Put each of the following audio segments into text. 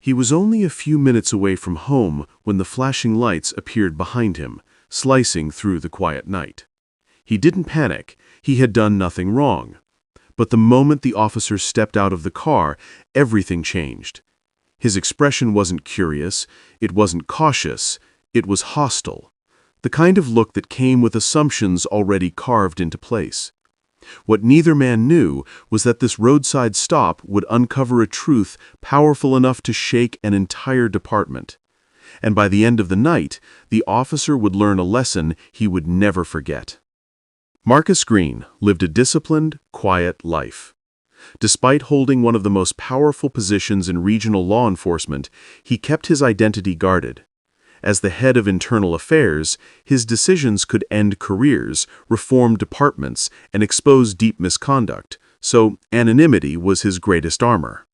He was only a few minutes away from home when the flashing lights appeared behind him, slicing through the quiet night. He didn't panic. He had done nothing wrong. But the moment the officer stepped out of the car, everything changed. His expression wasn't curious, it wasn't cautious, it was hostile. The kind of look that came with assumptions already carved into place. What neither man knew was that this roadside stop would uncover a truth powerful enough to shake an entire department. And by the end of the night, the officer would learn a lesson he would never forget. Marcus Green lived a disciplined, quiet life. Despite holding one of the most powerful positions in regional law enforcement, he kept his identity guarded. As the head of internal affairs, his decisions could end careers, reform departments, and expose deep misconduct, so anonymity was his greatest armor.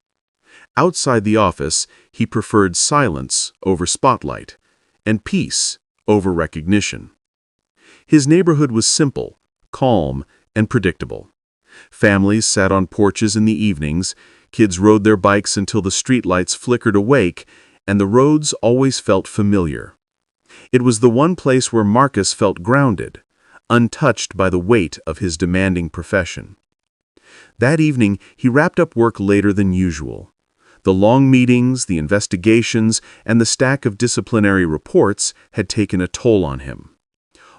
Outside the office, he preferred silence over spotlight, and peace over recognition. His neighborhood was simple, calm, and predictable. Families sat on porches in the evenings, kids rode their bikes until the streetlights flickered awake, and the roads always felt familiar. It was the one place where Marcus felt grounded, untouched by the weight of his demanding profession. That evening, he wrapped up work later than usual. The long meetings, the investigations, and the stack of disciplinary reports had taken a toll on him.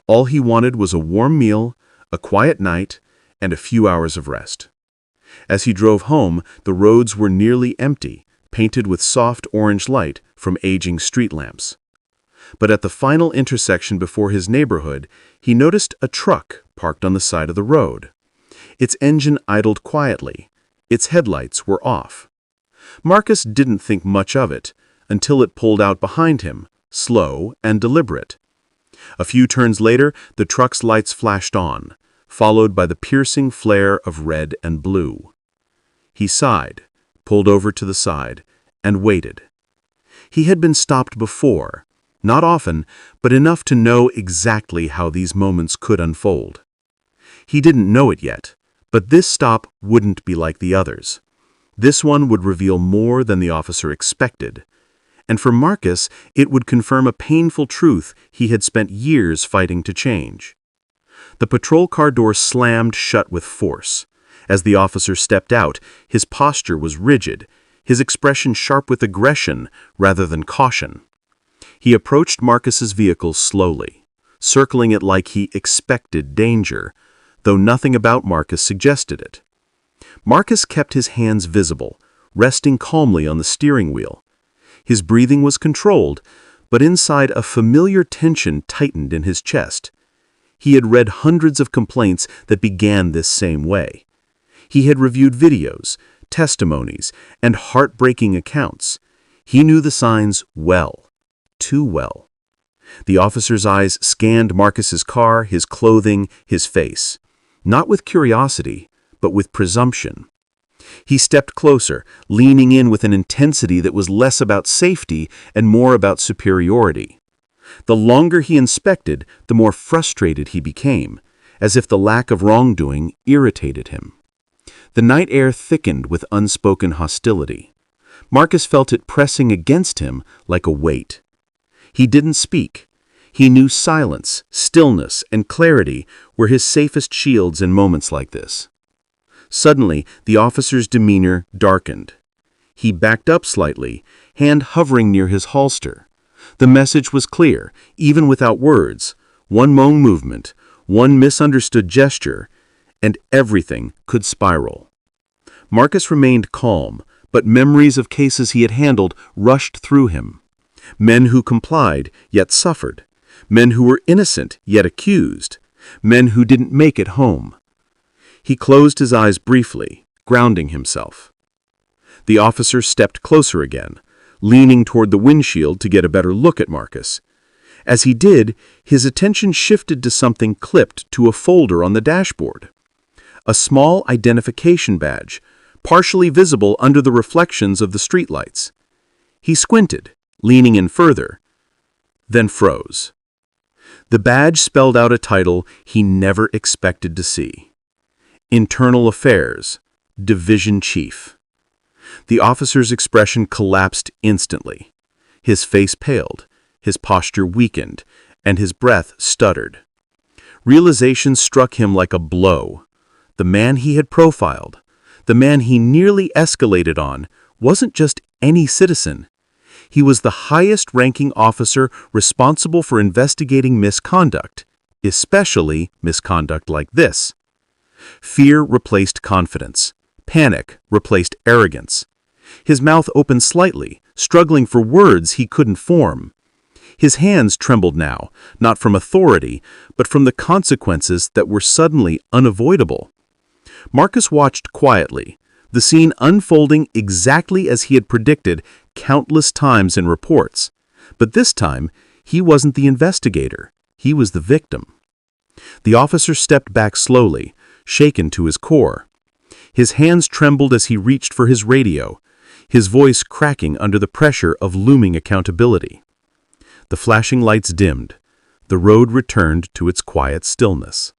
All he wanted was a warm meal, a quiet night, and a few hours of rest. As he drove home, the roads were nearly empty, painted with soft orange light from aging street lamps. But at the final intersection before his neighborhood, he noticed a truck parked on the side of the road. Its engine idled quietly. Its headlights were off. Marcus didn't think much of it until it pulled out behind him, slow and deliberate. A few turns later, the truck's lights flashed on, followed by the piercing flare of red and blue. He sighed, pulled over to the side, and waited. He had been stopped before, not often, but enough to know exactly how these moments could unfold. He didn't know it yet, but this stop wouldn't be like the others. This one would reveal more than the officer expected. And for Marcus, it would confirm a painful truth he had spent years fighting to change. The patrol car door slammed shut with force. As the officer stepped out, his posture was rigid, his expression sharp with aggression rather than caution. He approached Marcus's vehicle slowly, circling it like he expected danger, though nothing about Marcus suggested it. Marcus kept his hands visible, resting calmly on the steering wheel. His breathing was controlled, but inside a familiar tension tightened in his chest. He had read hundreds of complaints that began this same way. He had reviewed videos, testimonies, and heartbreaking accounts. He knew the signs well, too well. The officer's eyes scanned Marcus's car, his clothing, his face, not with curiosity, but with presumption. He stepped closer, leaning in with an intensity that was less about safety and more about superiority. The longer he inspected, the more frustrated he became, as if the lack of wrongdoing irritated him. The night air thickened with unspoken hostility. Marcus felt it pressing against him like a weight. He didn't speak. He knew silence, stillness, and clarity were his safest shields in moments like this. Suddenly, the officer's demeanor darkened. He backed up slightly, hand hovering near his holster. The message was clear, even without words. One wrong movement, one misunderstood gesture, and everything could spiral. Marcus remained calm, but memories of cases he had handled rushed through him. Men who complied, yet suffered. Men who were innocent, yet accused. Men who didn't make it home. He closed his eyes briefly, grounding himself. The officer stepped closer again, leaning toward the windshield to get a better look at Marcus. As he did, his attention shifted to something clipped to a folder on the dashboard. A small identification badge, partially visible under the reflections of the streetlights. He squinted, leaning in further, then froze. The badge spelled out a title he never expected to see. Internal Affairs, Division Chief. The officer's expression collapsed instantly. His face paled, his posture weakened, and his breath stuttered. Realization struck him like a blow. The man he had profiled, the man he nearly escalated on, wasn't just any citizen. He was the highest-ranking officer responsible for investigating misconduct, especially misconduct like this. Fear replaced confidence. Panic replaced arrogance. His mouth opened slightly, struggling for words he couldn't form. His hands trembled now, not from authority, but from the consequences that were suddenly unavoidable. Marcus watched quietly, the scene unfolding exactly as he had predicted countless times in reports. But this time, he wasn't the investigator. He was the victim. The officer stepped back slowly, shaken to his core. His hands trembled as he reached for his radio, his voice cracking under the pressure of looming accountability. The flashing lights dimmed. The road returned to its quiet stillness.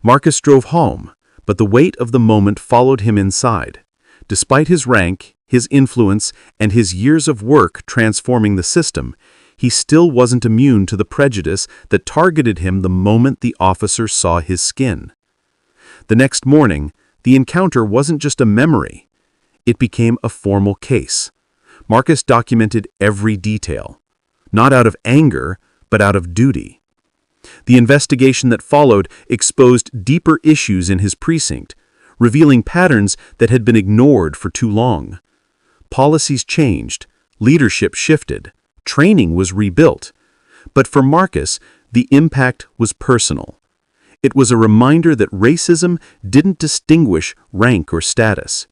Marcus drove home, but the weight of the moment followed him inside. Despite his rank, his influence, and his years of work transforming the system, he still wasn't immune to the prejudice that targeted him the moment the officer saw his skin. The next morning, the encounter wasn't just a memory. It became a formal case. Marcus documented every detail, not out of anger, but out of duty. The investigation that followed exposed deeper issues in his precinct, revealing patterns that had been ignored for too long. Policies changed, leadership shifted, training was rebuilt. But for Marcus, the impact was personal. It was a reminder that racism didn't distinguish rank or status.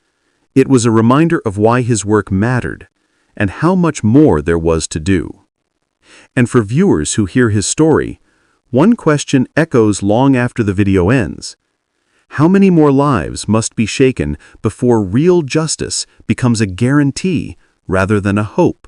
It was a reminder of why his work mattered, and how much more there was to do. And for viewers who hear his story, one question echoes long after the video ends. How many more lives must be shaken before real justice becomes a guarantee rather than a hope?